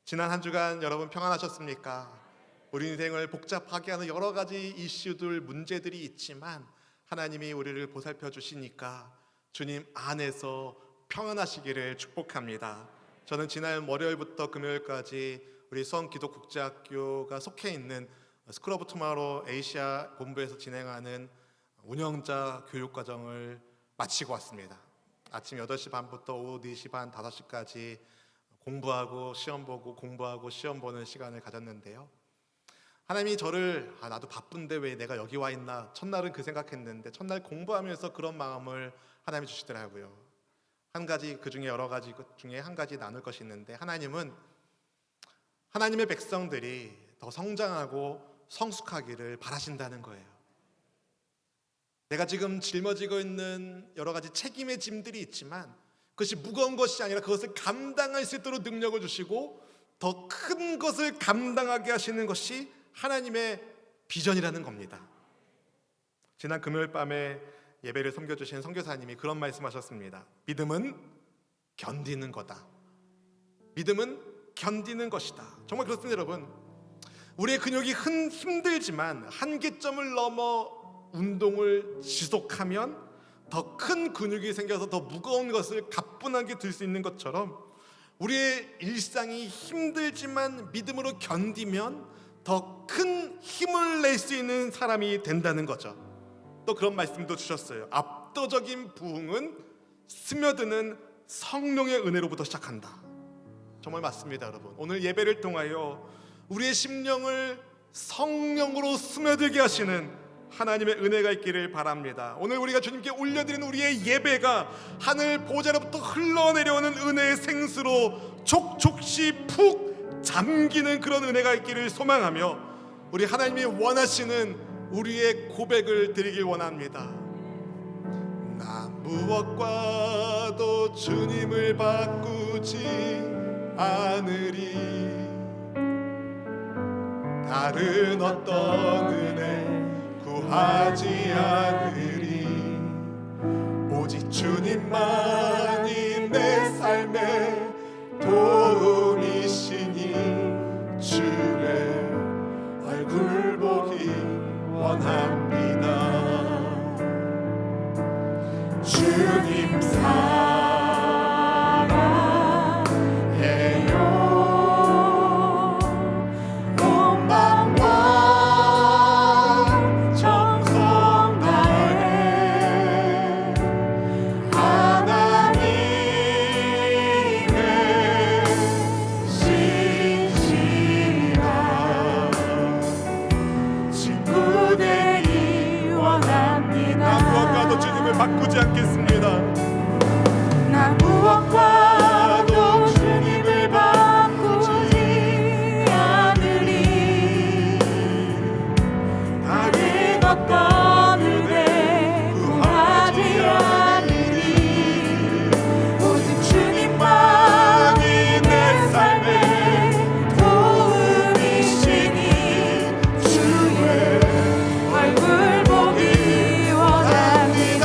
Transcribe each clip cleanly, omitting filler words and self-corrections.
지난 한 주간 여러분 평안하셨습니까? 우리 인생을 복잡하게 하는 여러 가지 이슈들, 문제들이 있지만 하나님이 우리를 보살펴 주시니까 주님 안에서 평안하시기를 축복합니다. 저는 지난 월요일부터 금요일까지 우리 수원기독국제학교가 속해 있는 스쿨 오브 투마로우 에이시아 본부에서 진행하는 운영자 교육과정을 마치고 왔습니다. 아침 8시 반부터 오후 4시 반, 5시까지 공부하고 시험 보고 공부하고 시험 보는 시간을 가졌는데요. 하나님이 저를 나도 바쁜데 왜 내가 여기 와 있나 첫날은 그 생각했는데 첫날 공부하면서 그런 마음을 하나님이 주시더라고요. 한 가지 그 중에 여러 가지 중에 한 가지 나눌 것이 있는데 하나님은 하나님의 백성들이 더 성장하고 성숙하기를 바라신다는 거예요. 내가 지금 짊어지고 있는 여러 가지 책임의 짐들이 있지만 그것이 무거운 것이 아니라 그것을 감당할 수 있도록 능력을 주시고 더 큰 것을 감당하게 하시는 것이 하나님의 비전이라는 겁니다. 지난 금요일 밤에 예배를 섬겨주신 선교사님이 그런 말씀하셨습니다. 믿음은 견디는 거다. 믿음은 견디는 것이다. 정말 그렇습니다, 여러분. 우리의 근육이 힘들지만 한계점을 넘어 운동을 지속하면 더 큰 근육이 생겨서 더 무거운 것을 가뿐하게 들 수 있는 것처럼 우리의 일상이 힘들지만 믿음으로 견디면 더 큰 힘을 낼 수 있는 사람이 된다는 거죠. 또 그런 말씀도 주셨어요. 압도적인 부흥은 스며드는 성령의 은혜로부터 시작한다. 정말 맞습니다, 여러분. 오늘 예배를 통하여 우리의 심령을 성령으로 스며들게 하시는 하나님의 은혜가 있기를 바랍니다. 오늘 우리가 주님께 올려드리는 우리의 예배가 하늘 보좌로부터 흘러내려오는 은혜의 생수로 촉촉시 푹 잠기는 그런 은혜가 있기를 소망하며 우리 하나님이 원하시는 우리의 고백을 드리길 원합니다. 나 무엇과도 주님을 바꾸지 않으리. 다른 어떤 은혜 구하지 않으리. 오직 주님만이 내 삶의 도움이시니 주의 얼굴 보기 원합니다. 주님 사랑해요. 온 마음과 정성 다해 하나님의 신실한 친구 되기 원합니다. 무엇과도 주님을 바꾸지 않겠습니다. 나 무엇과도 주님을 바꾸지 않으리. 다른 어떤 은혜 구하지 않으리. 오직 주님만이 내 삶의 도움이시니 주의 얼굴 보기 원합니다.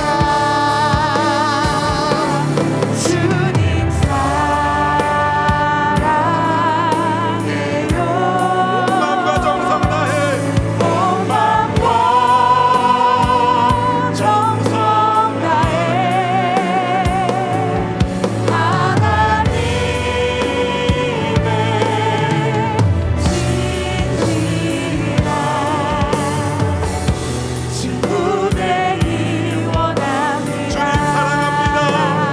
주님 사랑해요. 마음과 정성 다해 온 마음과 정성 다해 하나님의 신실한 친구 되기 원합니다. 주님 사랑합니다.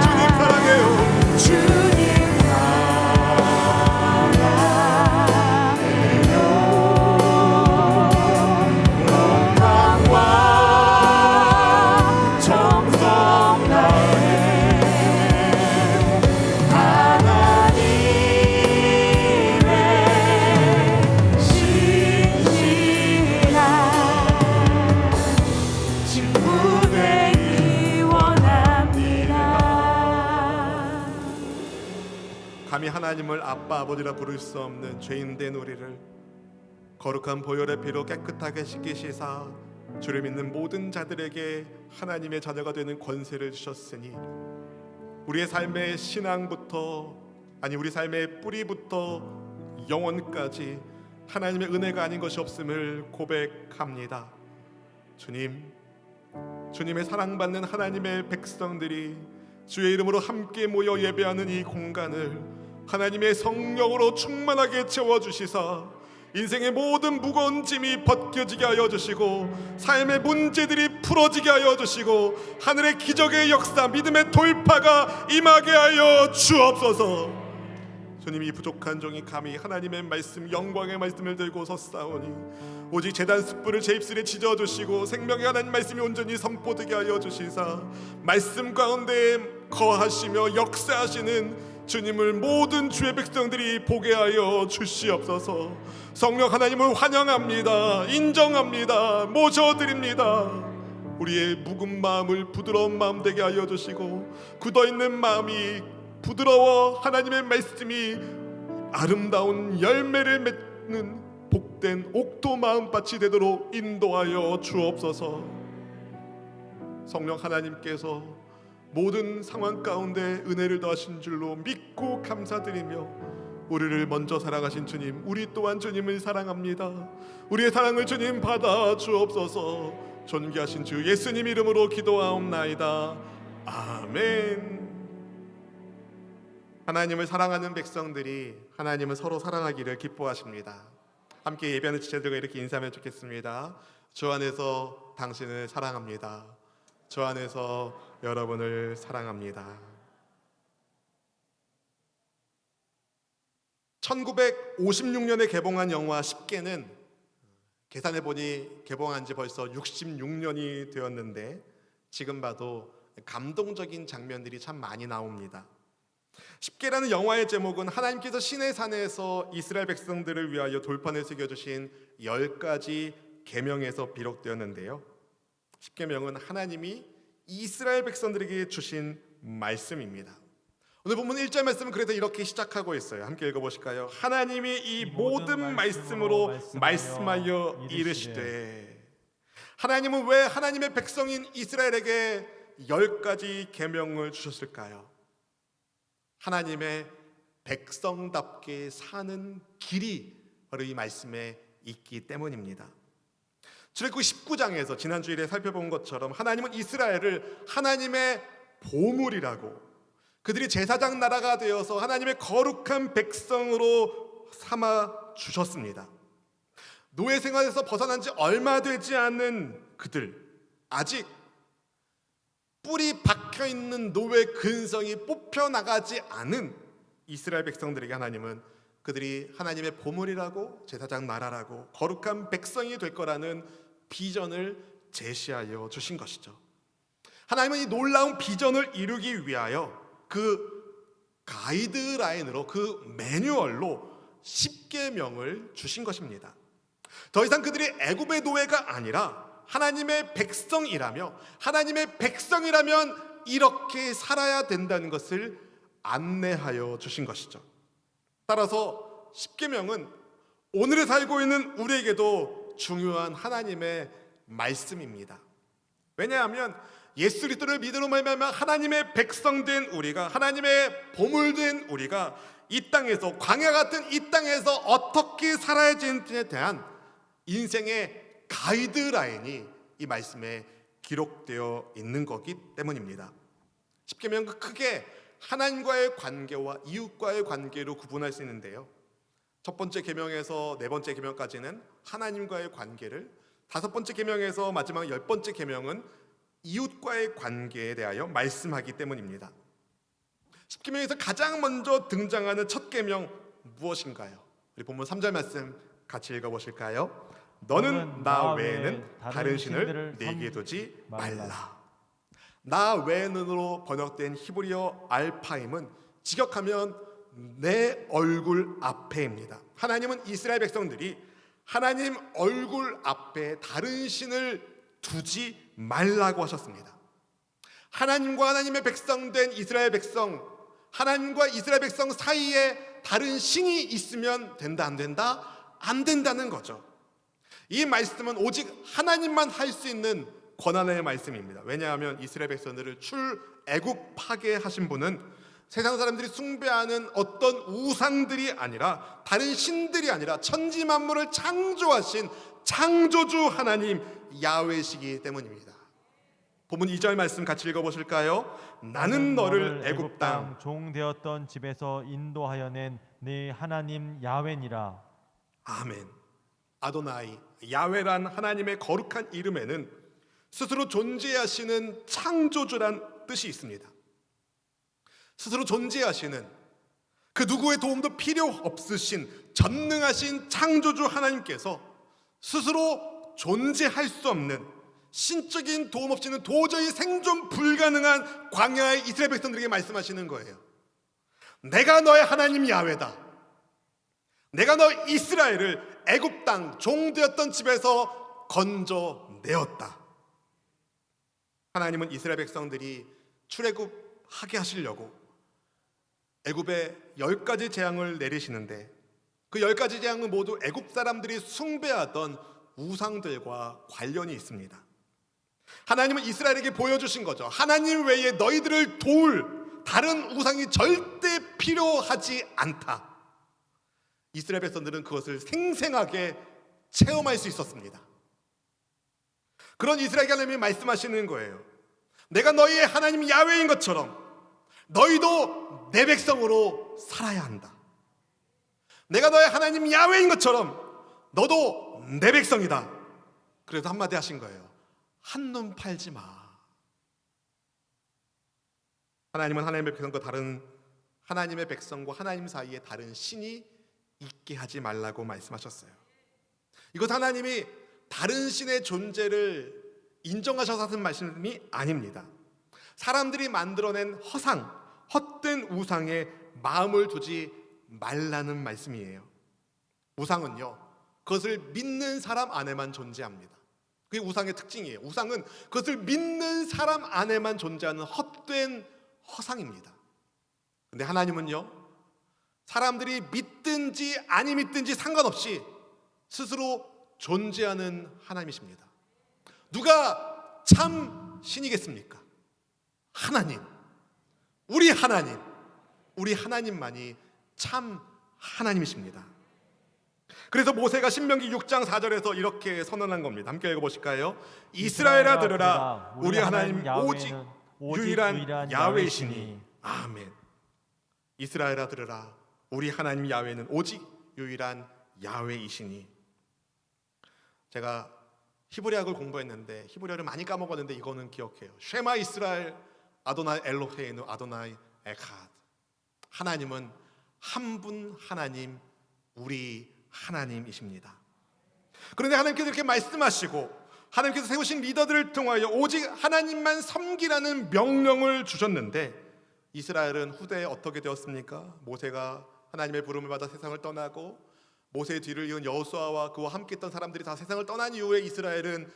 주님 사랑해요. 주님 사랑해요. 온 마음과 정성 다해 하나님의 신실한 친구 되기 원합니다. 감히 하나님을 아빠 아버지라 부를 수 없는 죄인된 우리를 거룩한 보혈의 피로 깨끗하게 씻기시사 주를 믿는 모든 자들에게 하나님의 자녀가 되는 권세를 주셨으니 우리의 삶의 신앙부터 우리 삶의 뿌리부터 영원까지 하나님의 은혜가 아닌 것이 없음을 고백합니다. 주님의 사랑받는 하나님의 백성들이 주의 이름으로 함께 모여 예배하는 이 공간을 하나님의 성령으로 충만하게 채워주시사 인생의 모든 무거운 짐이 벗겨지게 하여 주시고 삶의 문제들이 풀어지게 하여 주시고 하늘의 기적의 역사, 믿음의 돌파가 임하게 하여 주옵소서. 주님이 부족한 종이 감히 하나님의 말씀, 영광의 말씀을 들고 섰사오니 오직 제단 숯불을 제 입술에 지져주시고 생명의 하나님 말씀이 온전히 선포되게 하여 주시사 말씀 가운데 거하시며 역사하시는 주님을 모든 주의 백성들이 보게 하여 주시옵소서. 성령 하나님을 환영합니다. 인정합니다. 모셔드립니다. 우리의 묵은 마음을 부드러운 마음 되게 하여 주시고 굳어있는 마음이 부드러워 하나님의 말씀이 아름다운 열매를 맺는 복된 옥도 마음밭이 되도록 인도하여 주옵소서. 성령 하나님께서 모든 상황 가운데 은혜를 더하신 줄로 믿고 감사드리며 우리를 먼저 사랑하신 주님, 우리 또한 주님을 사랑합니다. 우리의 사랑을 주님 받아 주옵소서. 존귀하신 주 예수님 이름으로 기도하옵나이다. 아멘. 하나님을 사랑하는 백성들이 하나님을 서로 사랑하기를 기뻐하십니다. 함께 예배하는 지체들과 이렇게 인사하면 좋겠습니다. 주 안에서 당신을 사랑합니다. 주 안에서 여러분을 사랑합니다. 1956년에 개봉한 영화 10개는 계산해보니 개봉한 지 벌써 66년이 되었는데 지금 봐도 감동적인 장면들이 참 많이 나옵니다. 10개라는 영화의 제목은 하나님께서 시내산에서 이스라엘 백성들을 위하여 돌판을 새겨주신 10가지 계명에서 비롯되었는데요. 10계명은 하나님이 이스라엘 백성들에게 주신 말씀입니다. 오늘 본문 1절 말씀은 그래서 이렇게 시작하고 있어요. 함께 읽어보실까요? 하나님이 이 모든 말씀으로 말씀하여 이르시되. 하나님은 왜 하나님의 백성인 이스라엘에게 10가지 계명을 주셨을까요? 하나님의 백성답게 사는 길이 바로 이 말씀에 있기 때문입니다. 출애굽기 19장에서 지난 주일에 살펴본 것처럼 하나님은 이스라엘을 하나님의 보물이라고, 그들이 제사장 나라가 되어서 하나님의 거룩한 백성으로 삼아 주셨습니다. 노예 생활에서 벗어난 지 얼마 되지 않은 그들, 아직 뿔이 박혀있는 노예 근성이 뽑혀나가지 않은 이스라엘 백성들에게 하나님은 그들이 하나님의 보물이라고, 제사장 나라라고, 거룩한 백성이 될 거라는 비전을 제시하여 주신 것이죠. 하나님은 이 놀라운 비전을 이루기 위하여 그 가이드라인으로, 그 매뉴얼로 10계명을 주신 것입니다. 더 이상 그들이 애굽의 노예가 아니라 하나님의 백성이라며, 하나님의 백성이라면 이렇게 살아야 된다는 것을 안내하여 주신 것이죠. 따라서 10계명은 오늘에 살고 있는 우리에게도 중요한 하나님의 말씀입니다. 왜냐하면 예수 그리스도를 믿음으로 말미암아 하나님의 백성된 우리가, 하나님의 보물된 우리가 이 땅에서, 광야 같은 이 땅에서 어떻게 살아야 되는지에 대한 인생의 가이드라인이 이 말씀에 기록되어 있는 거기 때문입니다. 10계명은 크게 하나님과의 관계와 이웃과의 관계로 구분할 수 있는데요. 첫 번째 계명에서 네 번째 계명까지는 하나님과의 관계를, 다섯 번째 계명에서 마지막 10번째 계명은 이웃과의 관계에 대하여 말씀하기 때문입니다. 10계명에서 가장 먼저 등장하는 첫 계명 무엇인가요? 우리 본문 3절 말씀 같이 읽어보실까요? 너는 나 외에는 다른 신을 내게 두지 말라. 나 외에는으로 번역된 히브리어 알파임은 직역하면 내 얼굴 앞에입니다. 하나님은 이스라엘 백성들이 하나님 얼굴 앞에 다른 신을 두지 말라고 하셨습니다. 하나님과 하나님의 백성된 이스라엘 백성, 하나님과 이스라엘 백성 사이에 다른 신이 있으면 된다, 안 된다? 안 된다는 거죠. 이 말씀은 오직 하나님만 할 수 있는 권한의 말씀입니다. 왜냐하면 이스라엘 백성들을 출애굽 파괴하신 분은 세상 사람들이 숭배하는 어떤 우상들이 아니라, 다른 신들이 아니라 천지 만물을 창조하신 창조주 하나님 야훼시기 때문입니다. 본문 2절 말씀 같이 읽어보실까요? 나는 너를 애굽 땅 종 되었던 집에서 인도하여 낸 네 하나님 야훼니라. 아멘. 아도나이, 야훼란 하나님의 거룩한 이름에는 스스로 존재하시는 창조주란 뜻이 있습니다. 스스로 존재하시는, 그 누구의 도움도 필요 없으신 전능하신 창조주 하나님께서 스스로 존재할 수 없는, 신적인 도움 없이는 도저히 생존 불가능한 광야의 이스라엘 백성들에게 말씀하시는 거예요. 내가 너의 하나님 야훼다. 내가 너 이스라엘을 애굽 땅 종 되었던 집에서 건져내었다. 하나님은 이스라엘 백성들이 출애굽하게 하시려고 애굽에 10가지 재앙을 내리시는데, 그 10가지 재앙은 모두 애굽 사람들이 숭배하던 우상들과 관련이 있습니다. 하나님은 이스라엘에게 보여주신 거죠. 하나님 외에 너희들을 도울 다른 우상이 절대 필요하지 않다. 이스라엘 백성들은 그것을 생생하게 체험할 수 있었습니다. 그런 이스라엘 하나님이 말씀하시는 거예요. 내가 너희의 하나님 야훼인 것처럼 너희도 내 백성으로 살아야 한다. 내가 너의 하나님 야훼인 것처럼 너도 내 백성이다. 그래서 한마디 하신 거예요. 한눈 팔지 마. 하나님은 하나님의 백성과 다른, 하나님의 백성과 하나님 사이에 다른 신이 있게 하지 말라고 말씀하셨어요. 이것 하나님이 다른 신의 존재를 인정하셔서 하신 말씀이 아닙니다. 사람들이 만들어낸 허상, 헛된 우상에 마음을 두지 말라는 말씀이에요. 우상은요, 그것을 믿는 사람 안에만 존재합니다. 그게 우상의 특징이에요. 우상은 그것을 믿는 사람 안에만 존재하는 헛된 허상입니다. 근데 하나님은요, 사람들이 믿든지 아니 믿든지 상관없이 스스로 존재하는 하나님이십니다. 누가 참 신이겠습니까? 하나님, 우리 하나님만이 참 하나님이십니다. 그래서 모세가 신명기 6장 4절에서 이렇게 선언한 겁니다. 함께 읽어보실까요? 이스라엘아 들으라, 우리 하나님 오직 유일한 야훼이시니. 아멘. 이스라엘아 들으라, 우리 하나님 야훼는 오직 유일한 야훼이시니. 제가 히브리어를 공부했는데 히브리어를 많이 까먹었는데 이거는 기억해요. 쉐마 이스라엘 아도나이 엘로헤이누 아도나이 에카드. 하나님은 한 분 하나님, 우리 하나님이십니다. 그런데 하나님께서 이렇게 말씀하시고 하나님께서 세우신 리더들을 통하여 오직 하나님만 섬기라는 명령을 주셨는데, 이스라엘은 후대에 어떻게 되었습니까? 모세가 하나님의 부름을 받아 세상을 떠나고 모세의 뒤를 이은 여호수아와 그와 함께 했던 사람들이 다 세상을 떠난 이후에 이스라엘은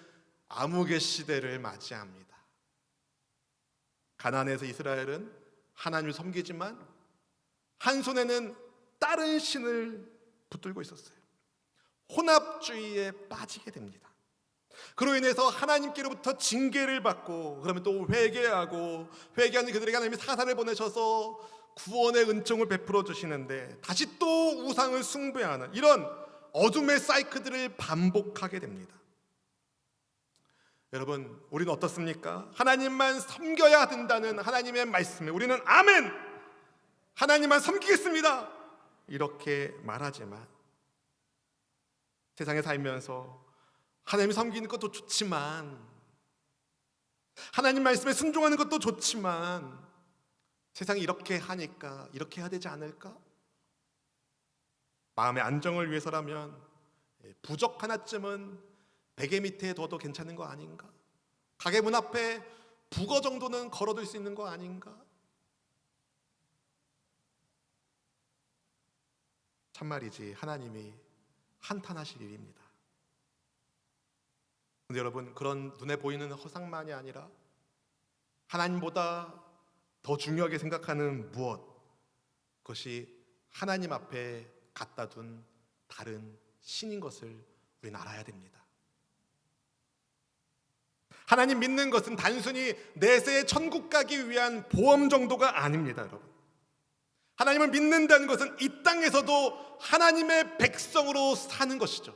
암흑의 시대를 맞이합니다. 가나안에서 이스라엘은 하나님을 섬기지만 한 손에는 다른 신을 붙들고 있었어요. 혼합주의에 빠지게 됩니다. 그로 인해서 하나님께로부터 징계를 받고, 그러면 또 회개하고, 회개하는 그들에게 하나님이 사사를 보내셔서 구원의 은총을 베풀어 주시는데 다시 또 우상을 숭배하는 이런 어둠의 사이클들을 반복하게 됩니다. 여러분, 우리는 어떻습니까? 하나님만 섬겨야 된다는 하나님의 말씀에 우리는 아멘! 하나님만 섬기겠습니다! 이렇게 말하지만 세상에 살면서 하나님 섬기는 것도 좋지만, 하나님 말씀에 순종하는 것도 좋지만, 세상이 이렇게 하니까 이렇게 해야 되지 않을까? 마음의 안정을 위해서라면 부적 하나쯤은 베개 밑에 둬도 괜찮은 거 아닌가? 가게 문 앞에 북어 정도는 걸어둘 수 있는 거 아닌가? 참말이지 하나님이 한탄하실 일입니다. 그런데 여러분, 그런 눈에 보이는 허상만이 아니라 하나님보다 더 중요하게 생각하는 무엇, 그것이 하나님 앞에 갖다 둔 다른 신인 것을 우리는 알아야 됩니다. 하나님 믿는 것은 단순히 내세에 천국 가기 위한 보험 정도가 아닙니다. 여러분, 하나님을 믿는다는 것은 이 땅에서도 하나님의 백성으로 사는 것이죠.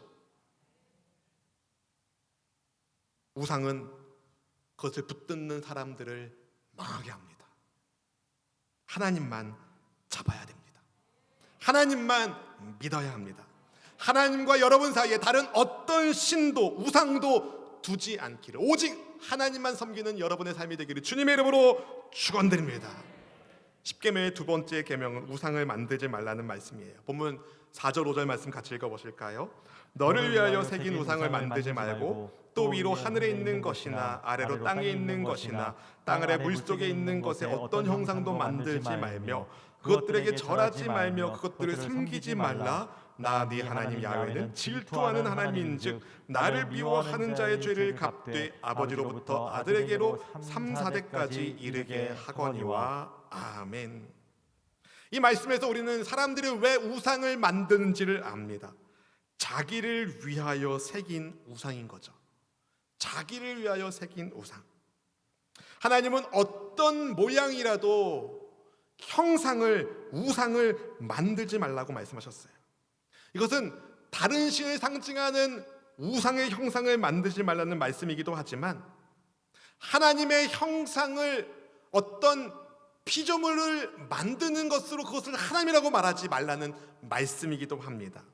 우상은 그것을 붙드는 사람들을 망하게 합니다. 하나님만 잡아야 됩니다. 하나님만 믿어야 합니다. 하나님과 여러분 사이에 다른 어떤 신도 우상도 두지 않기를, 오직 하나님만 섬기는 여러분의 삶이 되기를 주님의 이름으로 축원드립니다. 10계명의 두 번째 계명은 우상을 만들지 말라는 말씀이에요. 본문 4절 5절 말씀 같이 읽어보실까요? 너를 위하여 새긴 우상을 만들지 말고 또 위로 하늘에 있는 것이나 아래로 땅에 있는 것이나 땅 아래 물속에 있는 것에 어떤 형상도 만들지 말며 그것들에게 절하지 말며 그것들을 섬기지 말라. 나 네 하나님 야훼는 질투하는 하나님인즉 나를 미워하는 자의 죄를 갚되 아버지로부터 아들에게로 3, 4대까지 이르게 하거니와. 아멘. 이 말씀에서 우리는 사람들이 왜 우상을 만드는지를 압니다. 자기를 위하여 새긴 우상인 거죠. 자기를 위하여 새긴 우상. 하나님은 어떤 모양이라도 형상을, 우상을 만들지 말라고 말씀하셨어요. 이것은 다른 신을 상징하는 우상의 형상을 만들지 말라는 말씀이기도 하지만 하나님의 형상을, 어떤 피조물을 만드는 것으로 그것을 하나님이라고 말하지 말라는 말씀이기도 합니다.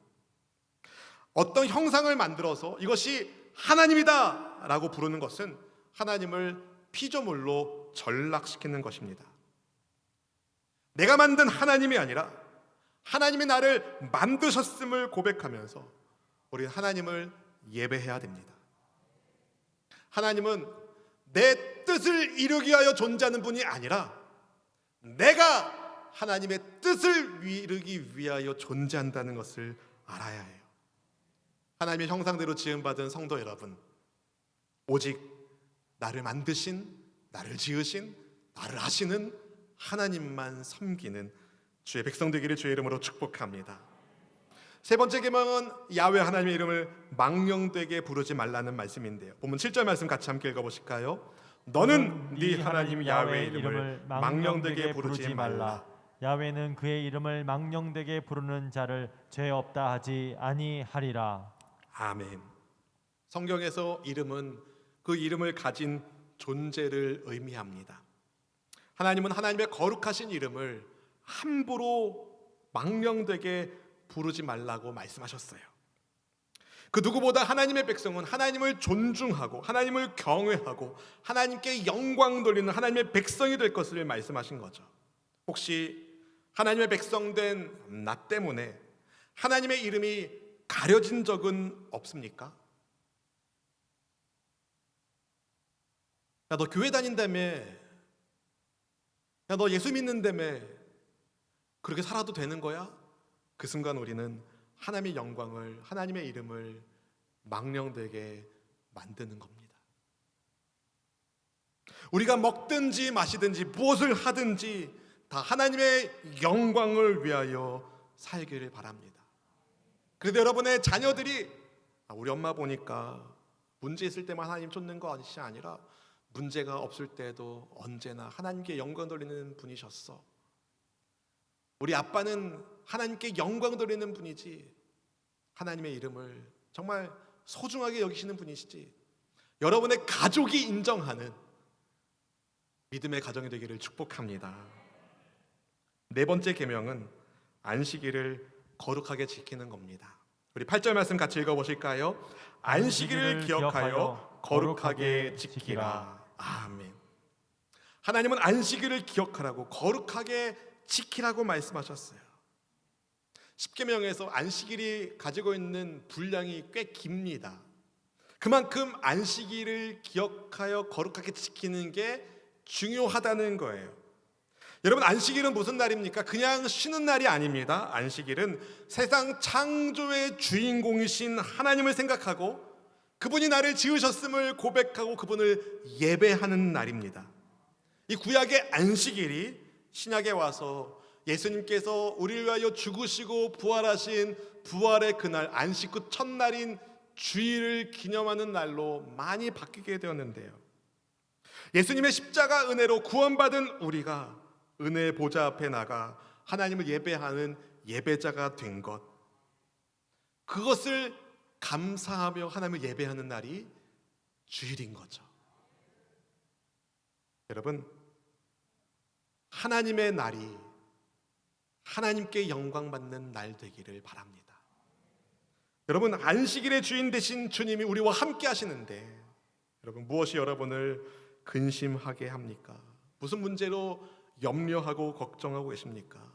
어떤 형상을 만들어서 이것이 하나님이다 라고 부르는 것은 하나님을 피조물로 전락시키는 것입니다. 내가 만든 하나님이 아니라 하나님이 나를 만드셨음을 고백하면서 우리는 하나님을 예배해야 됩니다. 하나님은 내 뜻을 이루기 위하여 존재하는 분이 아니라 내가 하나님의 뜻을 이루기 위하여 존재한다는 것을 알아야 해요. 하나님의 형상대로 지음받은 성도 여러분, 오직 나를 만드신, 나를 지으신, 나를 하시는 하나님만 섬기는 주의 백성 되기를 주의 이름으로 축복합니다. 세 번째 계명은 야훼 하나님의 이름을 망령되게 부르지 말라는 말씀인데요. 본문 7절 말씀 같이 함께 읽어보실까요? 너는 네 하나님 야훼의 이름을 망령되게 부르지 말라. 야훼는 그의 이름을 망령되게 부르는 자를 죄 없다 하지 아니하리라. 아멘. 성경에서 이름은 그 이름을 가진 존재를 의미합니다. 하나님은 하나님의 거룩하신 이름을 함부로 망령되게 부르지 말라고 말씀하셨어요. 그 누구보다 하나님의 백성은 하나님을 존중하고 하나님을 경외하고 하나님께 영광 돌리는 하나님의 백성이 될 것을 말씀하신 거죠. 혹시 하나님의 백성된 나 때문에 하나님의 이름이 가려진 적은 없습니까? 야, 너 교회 다닌다며, 야, 너 예수 믿는다며 그렇게 살아도 되는 거야? 그 순간 우리는 하나님의 영광을, 하나님의 이름을 망령되게 만드는 겁니다. 우리가 먹든지 마시든지 무엇을 하든지 다 하나님의 영광을 위하여 살기를 바랍니다. 그래도 여러분의 자녀들이 우리 엄마 보니까 문제 있을 때만 하나님 쫓는 것이 아니라 문제가 없을 때도 언제나 하나님께 영광 돌리는 분이셨어. 우리 아빠는 하나님께 영광 돌리는 분이지 하나님의 이름을 정말 소중하게 여기시는 분이시지. 여러분의 가족이 인정하는 믿음의 가정이 되기를 축복합니다. 네 번째 계명은 안식일을 거룩하게 지키는 겁니다. 우리 8절 말씀 같이 읽어보실까요? 안식일을 기억하여 거룩하게 지키라. 아멘. 하나님은 안식일을 기억하라고 거룩하게 지키라고 말씀하셨어요. 10계명에서 안식일이 가지고 있는 분량이 꽤 깁니다. 그만큼 안식일을 기억하여 거룩하게 지키는 게 중요하다는 거예요. 여러분, 안식일은 무슨 날입니까? 그냥 쉬는 날이 아닙니다. 안식일은 세상 창조의 주인공이신 하나님을 생각하고 그분이 나를 지으셨음을 고백하고 그분을 예배하는 날입니다. 이 구약의 안식일이 신약에 와서 예수님께서 우리를 위하여 죽으시고 부활하신 부활의 그날, 안식 후 첫날인 주일을 기념하는 날로 많이 바뀌게 되었는데요. 예수님의 십자가 은혜로 구원받은 우리가 은혜의 보좌 앞에 나가 하나님을 예배하는 예배자가 된 것, 그것을 감사하며 하나님을 예배하는 날이 주일인 거죠. 여러분, 하나님의 날이 하나님께 영광 받는 날 되기를 바랍니다. 여러분, 안식일의 주인 되신 주님이 우리와 함께 하시는데, 여러분, 무엇이 여러분을 근심하게 합니까? 무슨 문제로 염려하고 걱정하고 계십니까?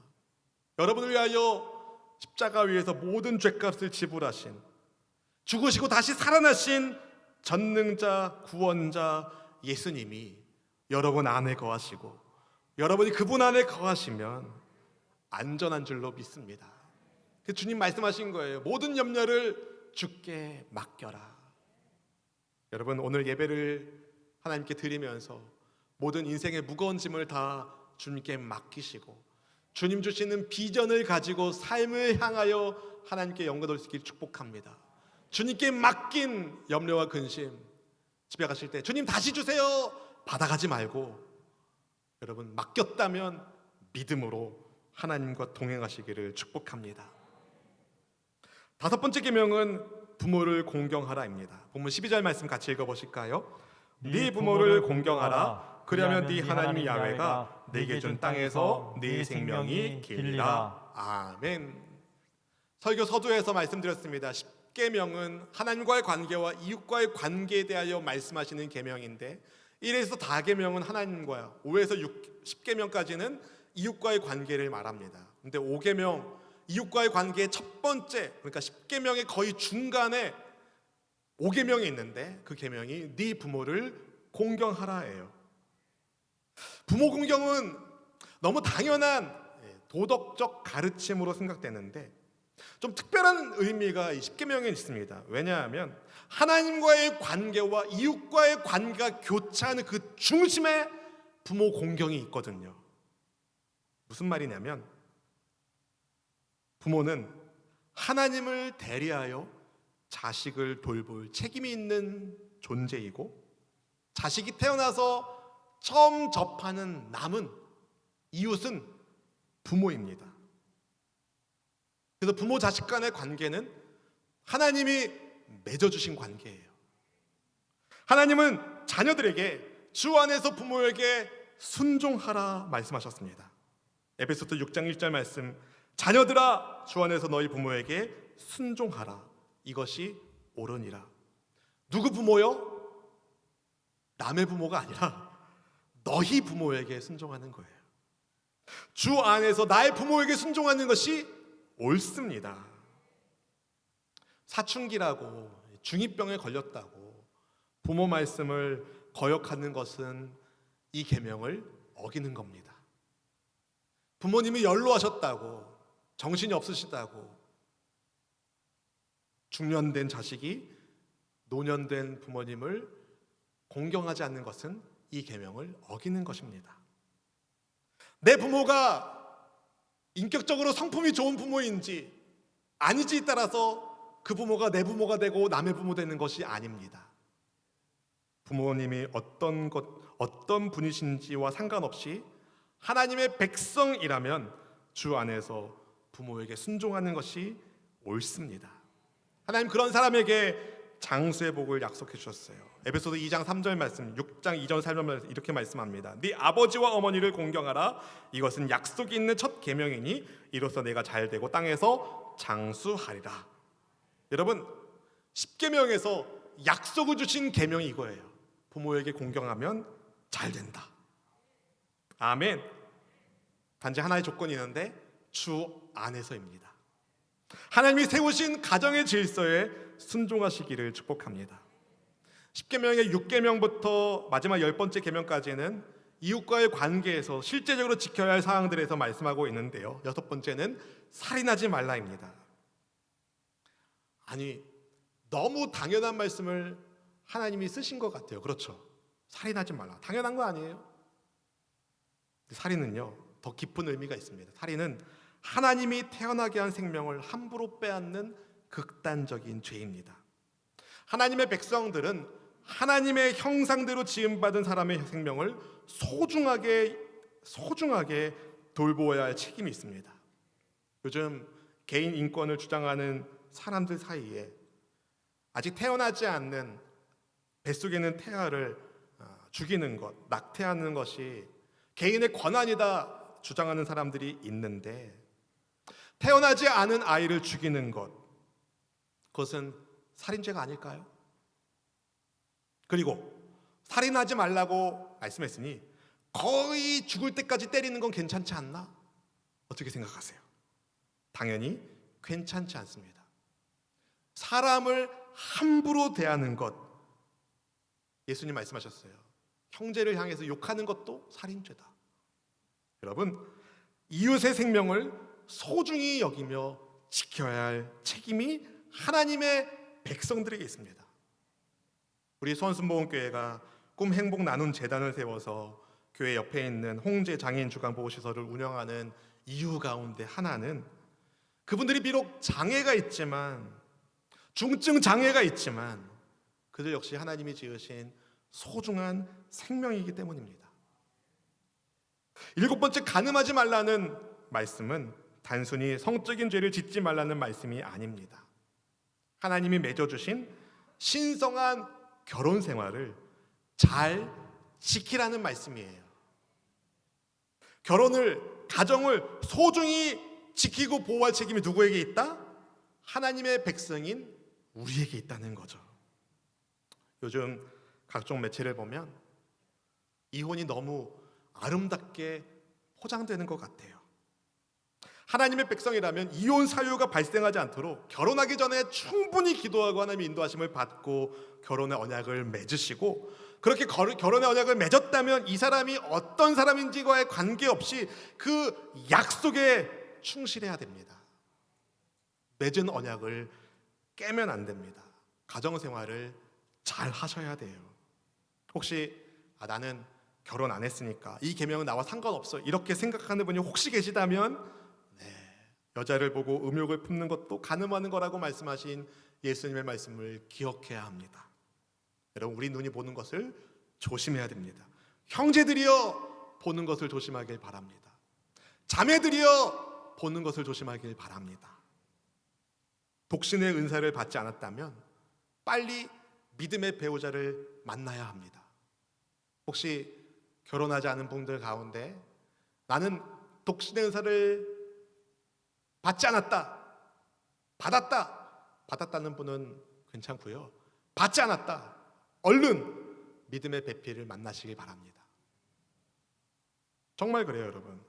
여러분을 위하여 십자가 위에서 모든 죄값을 지불하신, 죽으시고 다시 살아나신 전능자 구원자 예수님이 여러분 안에 거하시고 여러분이 그분 안에 거하시면 안전한 줄로 믿습니다. 그 주님 말씀하신 거예요. 모든 염려를 주께 맡겨라. 여러분, 오늘 예배를 하나님께 드리면서 모든 인생의 무거운 짐을 다 주님께 맡기시고 주님 주시는 비전을 가지고 삶을 향하여 하나님께 영광 돌리시길 축복합니다. 주님께 맡긴 염려와 근심, 집에 가실 때 주님 다시 주세요 받아가지 말고, 여러분, 맡겼다면 믿음으로 하나님과 동행하시기를 축복합니다. 다섯 번째 계명은 부모를 공경하라입니다. 본문 12절 말씀 같이 읽어보실까요? 네 부모를 공경하라. 그러면 네 하나님 야훼가 네게 준 땅에서 네 생명이 길리라. 아멘. 설교 서두에서 말씀드렸습니다. 10계명은 하나님과의 관계와 이웃과의 관계에 대하여 말씀하시는 계명인데, 1에서 다계명은 하나님과요, 5에서 10계명까지는 이웃과의 관계를 말합니다. 근데 5계명, 이웃과의 관계의 첫 번째, 그러니까 10계명의 거의 중간에 5계명이 있는데, 그 계명이 네 부모를 공경하라예요. 부모 공경은 너무 당연한 도덕적 가르침으로 생각되는데 좀 특별한 의미가 이 10계명에 있습니다. 왜냐하면 하나님과의 관계와 이웃과의 관계가 교차하는 그 중심에 부모 공경이 있거든요. 무슨 말이냐면, 부모는 하나님을 대리하여 자식을 돌볼 책임이 있는 존재이고, 자식이 태어나서 처음 접하는 남은 이웃은 부모입니다. 그래서 부모 자식 간의 관계는 하나님이 맺어주신 관계예요. 하나님은 자녀들에게 주 안에서 부모에게 순종하라 말씀하셨습니다. 에베소서 6장 1절 말씀, 자녀들아 주 안에서 너희 부모에게 순종하라, 이것이 옳으니라. 누구 부모요? 남의 부모가 아니라 너희 부모에게 순종하는 거예요. 주 안에서 나의 부모에게 순종하는 것이 옳습니다. 사춘기라고, 중2병에 걸렸다고 부모 말씀을 거역하는 것은 이 계명을 어기는 겁니다. 부모님이 연로하셨다고, 정신이 없으시다고 중년된 자식이 노년된 부모님을 공경하지 않는 것은 이 계명을 어기는 것입니다. 내 부모가 인격적으로 성품이 좋은 부모인지 아닌지에 따라서 그 부모가 내 부모가 되고 남의 부모 되는 것이 아닙니다. 부모님이 어떤 분이신지와 상관없이 하나님의 백성이라면 주 안에서 부모에게 순종하는 것이 옳습니다. 하나님 그런 사람에게 장수의 복을 약속해 주셨어요. 에베소서 2장 3절 말씀, 6장 2절 3절 말씀 이렇게 말씀합니다. 네 아버지와 어머니를 공경하라. 이것은 약속이 있는 첫 계명이니 이로써 내가 잘되고 땅에서 장수하리라. 여러분, 10계명에서 약속을 주신 계명이 이거예요. 부모에게 공경하면 잘된다. 아멘. 단지 하나의 조건이 있는데 주 안에서입니다. 하나님이 세우신 가정의 질서에 순종하시기를 축복합니다. 10계명의 6계명부터 마지막 10번째 계명까지는 이웃과의 관계에서 실제적으로 지켜야 할 사항들에서 말씀하고 있는데요, 6번째는 살인하지 말라입니다. 아니, 너무 당연한 말씀을 하나님이 쓰신 것 같아요. 그렇죠? 살인하지 말라, 당연한 거 아니에요? 살인은요, 더 깊은 의미가 있습니다. 살인은 하나님이 태어나게 한 생명을 함부로 빼앗는 극단적인 죄입니다. 하나님의 백성들은 하나님의 형상대로 지음받은 사람의 생명을 소중하게 돌보아야 할 책임이 있습니다. 요즘 개인 인권을 주장하는 사람들 사이에 아직 태어나지 않는 뱃속에 있는 태아를 죽이는 것, 낙태하는 것이 개인의 권한이다 주장하는 사람들이 있는데, 태어나지 않은 아이를 죽이는 것, 그것은 살인죄가 아닐까요? 그리고 살인하지 말라고 말씀했으니 거의 죽을 때까지 때리는 건 괜찮지 않나? 어떻게 생각하세요? 당연히 괜찮지 않습니다. 사람을 함부로 대하는 것, 예수님 말씀하셨어요. 형제를 향해서 욕하는 것도 살인죄다. 여러분, 이웃의 생명을 소중히 여기며 지켜야 할 책임이 하나님의 백성들에게 있습니다. 우리 수원순복음교회가 꿈 행복 나눔 재단을 세워서 교회 옆에 있는 홍제 장애인 주간 보호시설을 운영하는 이유 가운데 하나는, 그분들이 비록 장애가 있지만, 중증 장애가 있지만 그들 역시 하나님이 지으신 소중한 생명이기 때문입니다. 7번째, 간음하지 말라는 말씀은 단순히 성적인 죄를 짓지 말라는 말씀이 아닙니다. 하나님이 맺어주신 신성한 결혼 생활을 잘 지키라는 말씀이에요. 결혼을, 가정을 소중히 지키고 보호할 책임이 누구에게 있다? 하나님의 백성인 우리에게 있다는 거죠. 요즘 각종 매체를 보면 이혼이 너무 아름답게 포장되는 것 같아요. 하나님의 백성이라면 이혼 사유가 발생하지 않도록 결혼하기 전에 충분히 기도하고 하나님의 인도하심을 받고 결혼의 언약을 맺으시고, 그렇게 결혼의 언약을 맺었다면 이 사람이 어떤 사람인지와의 관계없이 그 약속에 충실해야 됩니다. 맺은 언약을 깨면 안 됩니다. 가정생활을 잘 하셔야 돼요. 혹시 나는 결혼 안 했으니까 이 계명은 나와 상관없어, 이렇게 생각하는 분이 혹시 계시다면, 여자를 보고 음욕을 품는 것도 간음하는 거라고 말씀하신 예수님의 말씀을 기억해야 합니다. 여러분, 우리 눈이 보는 것을 조심해야 됩니다. 형제들이여 보는 것을 조심하길 바랍니다. 자매들이여 보는 것을 조심하길 바랍니다. 독신의 은사를 받지 않았다면 빨리 믿음의 배우자를 만나야 합니다. 혹시 결혼하지 않은 분들 가운데 나는 독신의 은사를 받지 않았다, 받았다는 분은 괜찮고요. 받지 않았다, 얼른 믿음의 배필을 만나시길 바랍니다. 정말 그래요, 여러분.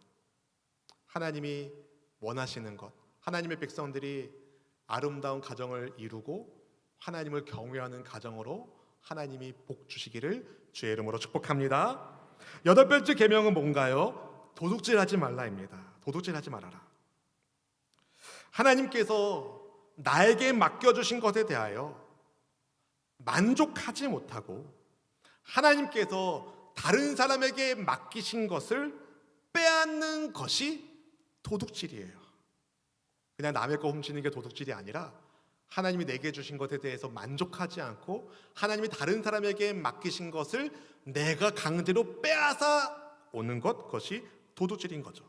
하나님이 원하시는 것, 하나님의 백성들이 아름다운 가정을 이루고 하나님을 경외하는 가정으로 하나님이 복 주시기를 주의 이름으로 축복합니다. 8번째 계명은 뭔가요? 도둑질하지 말라입니다. 도둑질하지 말아라. 하나님께서 나에게 맡겨주신 것에 대하여 만족하지 못하고 하나님께서 다른 사람에게 맡기신 것을 빼앗는 것이 도둑질이에요. 그냥 남의 거 훔치는 게 도둑질이 아니라 하나님이 내게 주신 것에 대해서 만족하지 않고 하나님이 다른 사람에게 맡기신 것을 내가 강제로 빼앗아 오는 것, 그것이 도둑질인 거죠.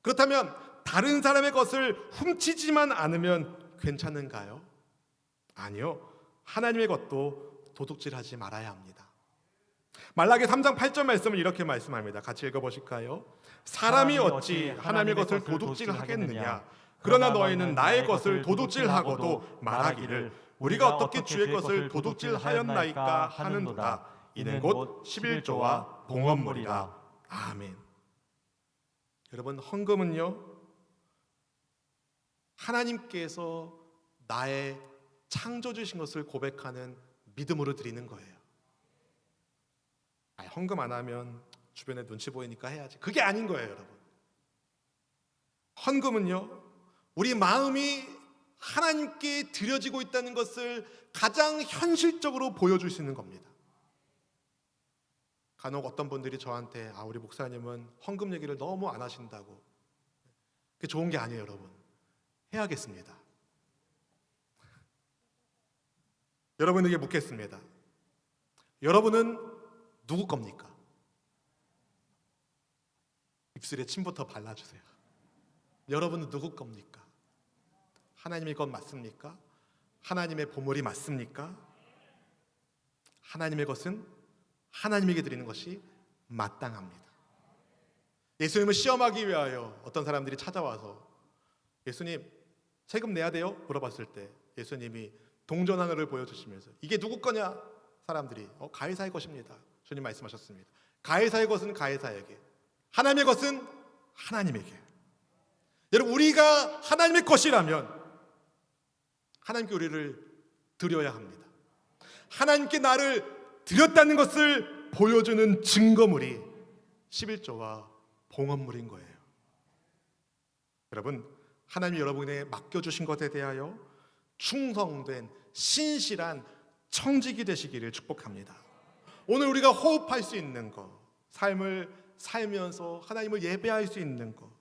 그렇다면 다른 사람의 것을 훔치지만 않으면 괜찮은가요? 아니요. 하나님의 것도 도둑질하지 말아야 합니다. 말라기 3장 8절 말씀을 이렇게 말씀합니다. 같이 읽어보실까요? 사람이 어찌 하나님의 것을 도둑질하겠느냐? 그러나 너희는 나의 것을 도둑질하고도 말하기를 우리가 어떻게 주의 것을 도둑질하였나이까 하는도다. 이는 곧 11조와 봉헌물이라. 아멘. 여러분, 헌금은요, 하나님께서 나의 창조 주신 것을 고백하는 믿음으로 드리는 거예요. 헌금 안 하면 주변에 눈치 보이니까 해야지, 그게 아닌 거예요, 여러분. 헌금은요, 우리 마음이 하나님께 드려지고 있다는 것을 가장 현실적으로 보여줄 수 있는 겁니다. 간혹 어떤 분들이 저한테 우리 목사님은 헌금 얘기를 너무 안 하신다고. 그게 좋은 게 아니에요, 여러분. 해야겠습니다. 여러분에게 묻겠습니다. 여러분은 누구 겁니까? 입술에 침부터 발라주세요. 여러분은 누구 겁니까? 하나님의 것 맞습니까? 하나님의 보물이 맞습니까? 하나님의 것은 하나님에게 드리는 것이 마땅합니다. 예수님을 시험하기 위하여 어떤 사람들이 찾아와서 예수님 세금 내야 돼요? 물어봤을 때 예수님이 동전하나를 보여주시면서 이게 누구 거냐? 사람들이 가이사의 것입니다. 주님 말씀하셨습니다. 가이사의 것은 가이사에게, 하나님의 것은 하나님에게. 여러분, 우리가 하나님의 것이라면 하나님께 우리를 드려야 합니다. 하나님께 나를 드렸다는 것을 보여주는 증거물이 11조와 봉헌물인 거예요. 여러분, 하나님이 여러분에게 맡겨주신 것에 대하여 충성된 신실한 청직이 되시기를 축복합니다. 오늘 우리가 호흡할 수 있는 것, 삶을 살면서 하나님을 예배할 수 있는 것,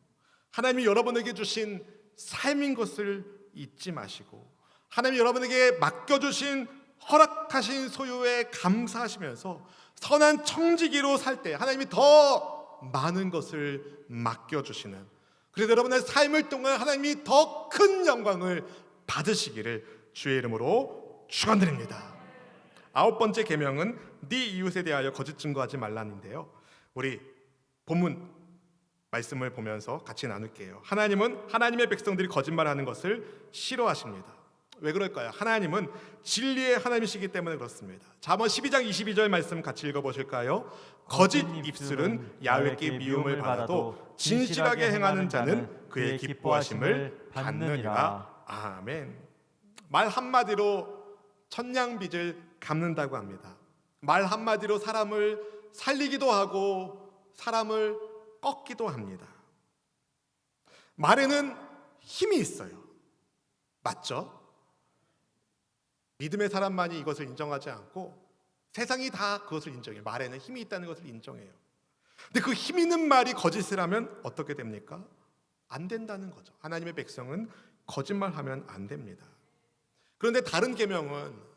하나님이 여러분에게 주신 삶인 것을 잊지 마시고 하나님이 여러분에게 맡겨주신 허락하신 소유에 감사하시면서 선한 청지기로 살 때 하나님이 더 많은 것을 맡겨주시는, 그래서 여러분의 삶을 통해 하나님이 더 큰 영광을 받으시기를 주의 이름으로 축원드립니다. 9번째 계명은 네 이웃에 대하여 거짓 증거하지 말라는데요, 우리 본문 말씀을 보면서 같이 나눌게요. 하나님은 하나님의 백성들이 거짓말하는 것을 싫어하십니다. 왜 그럴까요? 하나님은 진리의 하나님이시기 때문에 그렇습니다. 잠언 12장 22절 말씀 같이 읽어보실까요? 거짓 입술은 야훼께 미움을 받아도 진실하게 행하는 자는 그의 기뻐하심을 받느니라. 아멘. 말 한마디로 천냥빚을 갚는다고 합니다. 말 한마디로 사람을 살리기도 하고 사람을 꺾기도 합니다. 말에는 힘이 있어요. 맞죠? 믿음의 사람만이 이것을 인정하지 않고 세상이 다 그것을 인정해요. 말에는 힘이 있다는 것을 인정해요. 근데 그 힘 있는 말이 거짓을 하면 어떻게 됩니까? 안 된다는 거죠. 하나님의 백성은 거짓말하면 안 됩니다. 그런데 다른 계명은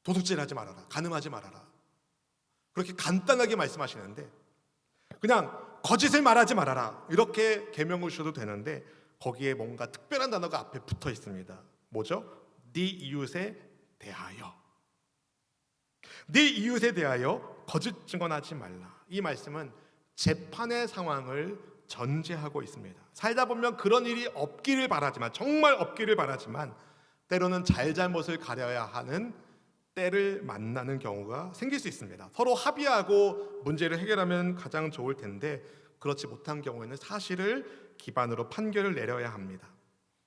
도둑질하지 말아라, 간음하지 말아라, 그렇게 간단하게 말씀하시는데 그냥 거짓을 말하지 말아라 이렇게 계명을 주셔도 되는데 거기에 뭔가 특별한 단어가 앞에 붙어 있습니다. 뭐죠? 네 이웃에 대하여. 네 이웃에 대하여 거짓 증언하지 말라. 이 말씀은 재판의 상황을 전제하고 있습니다. 살다 보면 그런 일이 없기를 바라지만, 정말 없기를 바라지만 때로는 잘잘못을 가려야 하는 때를 만나는 경우가 생길 수 있습니다. 서로 합의하고 문제를 해결하면 가장 좋을 텐데 그렇지 못한 경우에는 사실을 기반으로 판결을 내려야 합니다.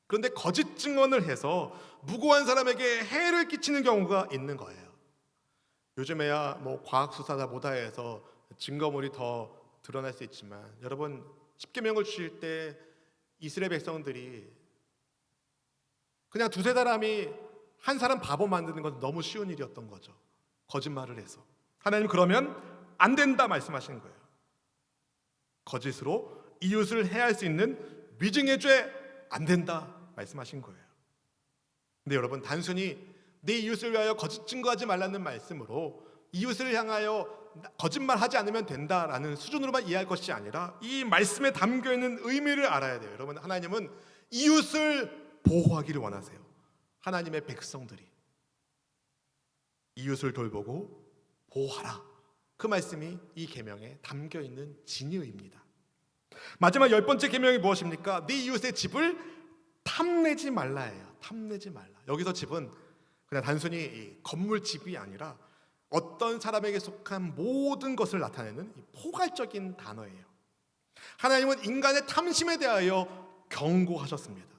그런데 거짓 증언을 해서 무고한 사람에게 해를 끼치는 경우가 있는 거예요. 요즘에야 과학 수사다 뭐다 해서 증거물이 더 드러날 수 있지만, 여러분 십계명을 주실 때 이스라엘 백성들이 그냥 두세 사람이 한 사람 바보 만드는 건 너무 쉬운 일이었던 거죠. 거짓말을 해서. 하나님 그러면 안 된다 말씀하시는 거예요. 거짓으로 이웃을 해할 수 있는 위증의 죄 안 된다 말씀하신 거예요. 근데 여러분, 단순히 내 이웃을 위하여 거짓 증거하지 말라는 말씀으로 이웃을 향하여 거짓말하지 않으면 된다라는 수준으로만 이해할 것이 아니라 이 말씀에 담겨있는 의미를 알아야 돼요. 여러분, 하나님은 이웃을 보호하기를 원하세요. 하나님의 백성들이 이웃을 돌보고 보호하라, 그 말씀이 이 계명에 담겨있는 진의입니다. 마지막 10번째 계명이 무엇입니까? 네 이웃의 집을 탐내지 말라예요. 탐내지 말라. 여기서 집은 그냥 단순히 이 건물 집이 아니라 어떤 사람에게 속한 모든 것을 나타내는 포괄적인 단어예요. 하나님은 인간의 탐심에 대하여 경고하셨습니다.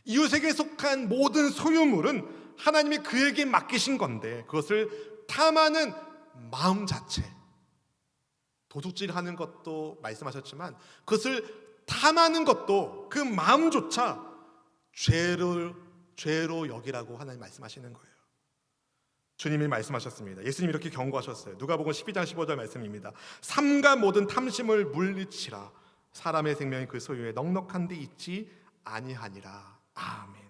이웃에게 속한 모든 소유물은 하나님이 그에게 맡기신 건데 그것을 탐하는 마음 자체, 도둑질하는 것도 말씀하셨지만 그것을 탐하는 것도 그 마음조차 죄로 여기라고 하나님 말씀하시는 거예요. 주님이 말씀하셨습니다. 예수님이 이렇게 경고하셨어요. 누가복음 12장 15절 말씀입니다. 삼가 모든 탐심을 물리치라. 사람의 생명이 그 소유에 넉넉한 데 있지 아니하니라. 아멘.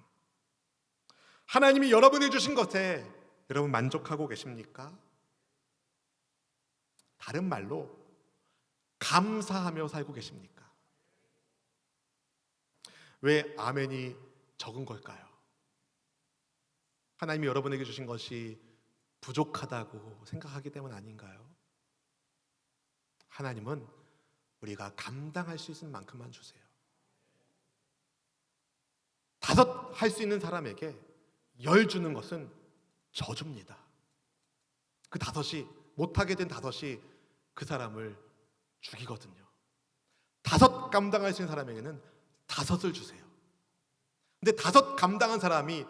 하나님이 여러분이 주신 것에 여러분 만족하고 계십니까? 다른 말로 감사하며 살고 계십니까? 왜 아멘이 적은 걸까요? 하나님이 여러분에게 주신 것이 부족하다고 생각하기 때문 아닌가요? 하나님은 우리가 감당할 수 있는 만큼만 주세요. 5 할 수 있는 사람에게 10 주는 것은 저주입니다. 그 5이 못하게 된 5이 그 사람을 죽이거든요. 5 감당할 수 있는 사람에게는 5을 주세요. 근데 5 감당한 사람이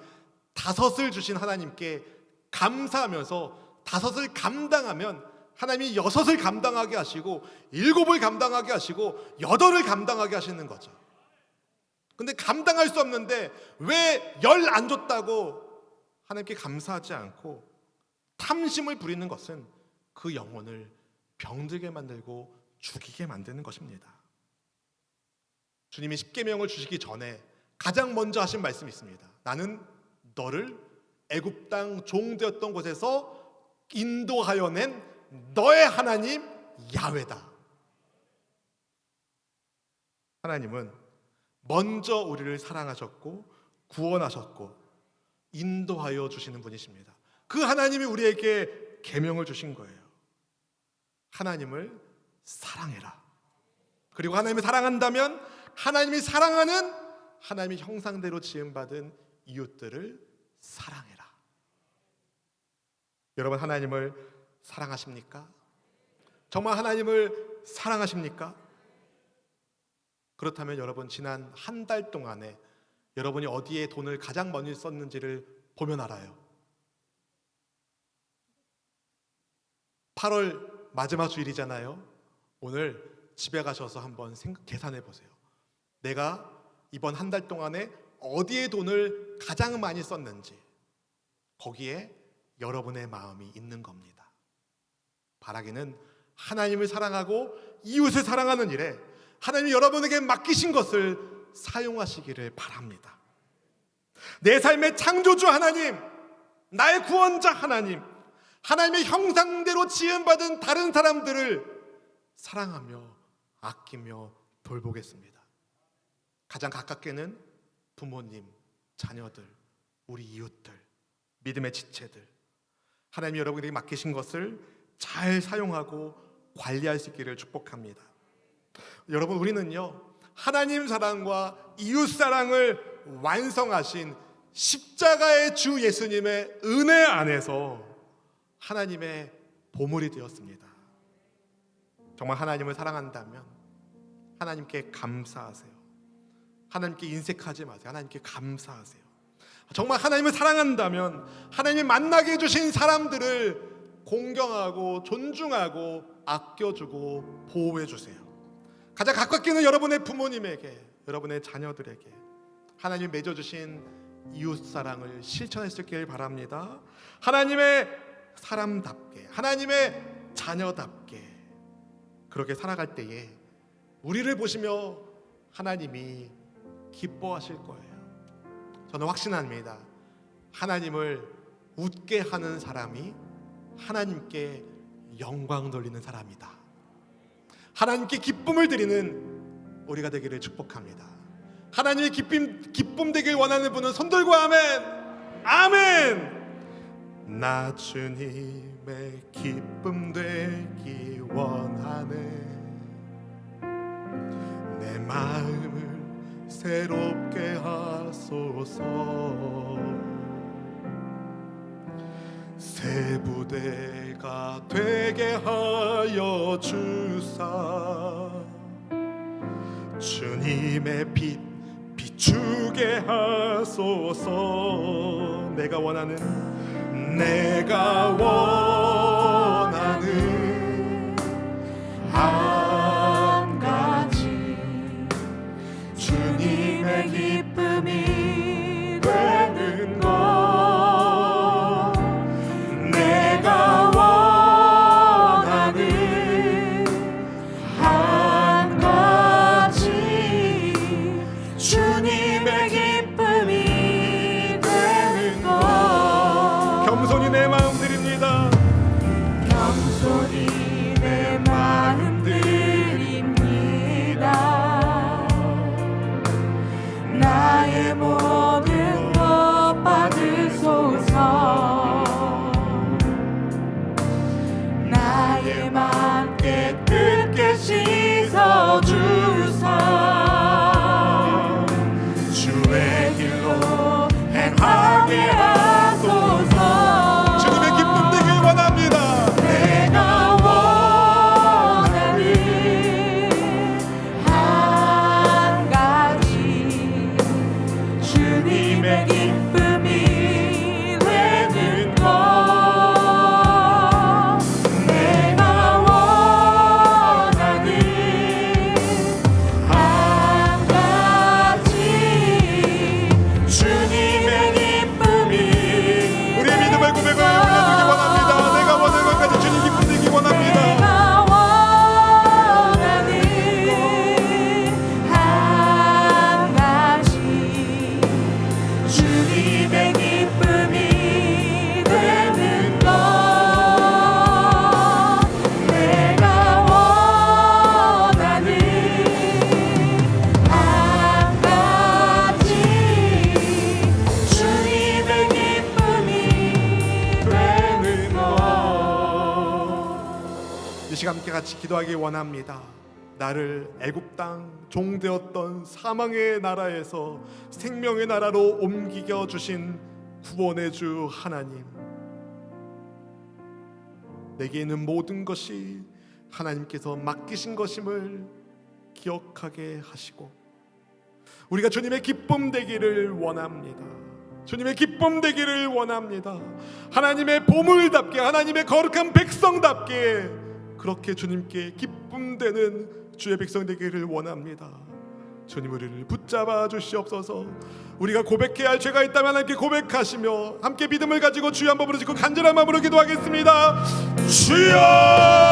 5을 주신 하나님께 감사하면서 5을 감당하면 하나님이 6을 감당하게 하시고 7을 감당하게 하시고 8을 감당하게 하시는 거죠. 근데 감당할 수 없는데 왜 10 안 줬다고 하나님께 감사하지 않고 탐심을 부리는 것은 그 영혼을 병들게 만들고 죽이게 만드는 것입니다. 주님이 십계명을 주시기 전에 가장 먼저 하신 말씀이 있습니다. 나는 너를 애굽 땅 종되었던 곳에서 인도하여 낸 너의 하나님 야훼다. 하나님은 먼저 우리를 사랑하셨고 구원하셨고 인도하여 주시는 분이십니다. 그 하나님이 우리에게 계명을 주신 거예요. 하나님을 사랑해라. 그리고 하나님을 사랑한다면 하나님이 사랑하는 하나님의 형상대로 지음받은 이웃들을 사랑해라. 여러분, 하나님을 사랑하십니까? 정말 하나님을 사랑하십니까? 그렇다면 여러분, 지난 한 달 동안에 여러분이 어디에 돈을 가장 많이 썼는지를 보면 알아요. 8월 마지막 주일이잖아요. 오늘 집에 가셔서 한번 계산해 보세요. 내가 이번 한 달 동안에 어디에 돈을 가장 많이 썼는지, 거기에 여러분의 마음이 있는 겁니다. 바라기는 하나님을 사랑하고 이웃을 사랑하는 일에 하나님이 여러분에게 맡기신 것을 사용하시기를 바랍니다. 내 삶의 창조주 하나님, 나의 구원자 하나님, 하나님의 형상대로 지음받은 다른 사람들을 사랑하며 아끼며 돌보겠습니다. 가장 가깝게는 부모님, 자녀들, 우리 이웃들, 믿음의 지체들, 하나님이 여러분에게 맡기신 것을 잘 사용하고 관리할 수 있기를 축복합니다. 여러분, 우리는요, 하나님 사랑과 이웃 사랑을 완성하신 십자가의 주 예수님의 은혜 안에서 하나님의 보물이 되었습니다. 정말 하나님을 사랑한다면 하나님께 감사하세요. 하나님께 인색하지 마세요. 하나님께 감사하세요. 정말 하나님을 사랑한다면 하나님이 만나게 해주신 사람들을 공경하고 존중하고 아껴주고 보호해주세요. 가장 가깝게는 여러분의 부모님에게, 여러분의 자녀들에게 하나님이 맺어주신 이웃사랑을 실천했을 바랍니다. 하나님의 사람답게, 하나님의 자녀답게 그렇게 살아갈 때에 우리를 보시며 하나님이 기뻐하실 거예요. 저는 확신합니다. 하나님을 웃게 하는 사람이 하나님께 영광 돌리는 사람이다. 하나님께 기쁨을 드리는 우리가 되기를 축복합니다. 하나님의 기쁨 되길 원하는 분은 손 들고 아멘. 아멘. 나 주님의 기쁨 되기 원하네. 내 마음을 새롭게 하소서. 새 부대가 되게 하여 주사 주님의 빛 비추게 하소서. 내가 원하는 한 가지 주님의 기쁨이 되는 것. 내가 원하는 한 가지 주님의 기쁨이 되는 것. 겸손히 내 마음 드립니다. 겸손히 내 마음 드립니다. 나의 모든 것 받으소서. 나의 맘 깨끗게 씻어주사. 주의 길로 행하게 하소서. 주님의 기쁨 되길 원합니다. 내가 원하는 한 가지, 주님의 기쁨이 되는 것. 내가 원하는 한 가지, 주님의 기쁨이 우리의 믿음의 고백을 올려드리기 원합니다. 내가 원하는 것까지 주님 기쁨 되기 원합니다. 내가 원하는 한 가지, 주님의 기쁨이 되는 것. 내가 원하는 한 가지, 주님의 기쁨이 되는 것. 이 시간 함께 같이 기도하기 원합니다. 나를 애굽 땅 종되었던 사망의 나라에서 생명의 나라로 옮기겨 주신 구원의 주 하나님, 내게 있는 모든 것이 하나님께서 맡기신 것임을 기억하게 하시고 우리가 주님의 기쁨 되기를 원합니다. 주님의 기쁨 되기를 원합니다. 하나님의 보물답게, 하나님의 거룩한 백성답게 그렇게 주님께 기쁨 되는 주의 백성 되기를 원합니다. 주님, 우리를 붙잡아 주시옵소서. 우리가 고백해야 할 죄가 있다면 하나님께 고백하시며 함께 믿음을 가지고 주여 한번 부르짖고 간절한 마음으로 기도하겠습니다. 주여!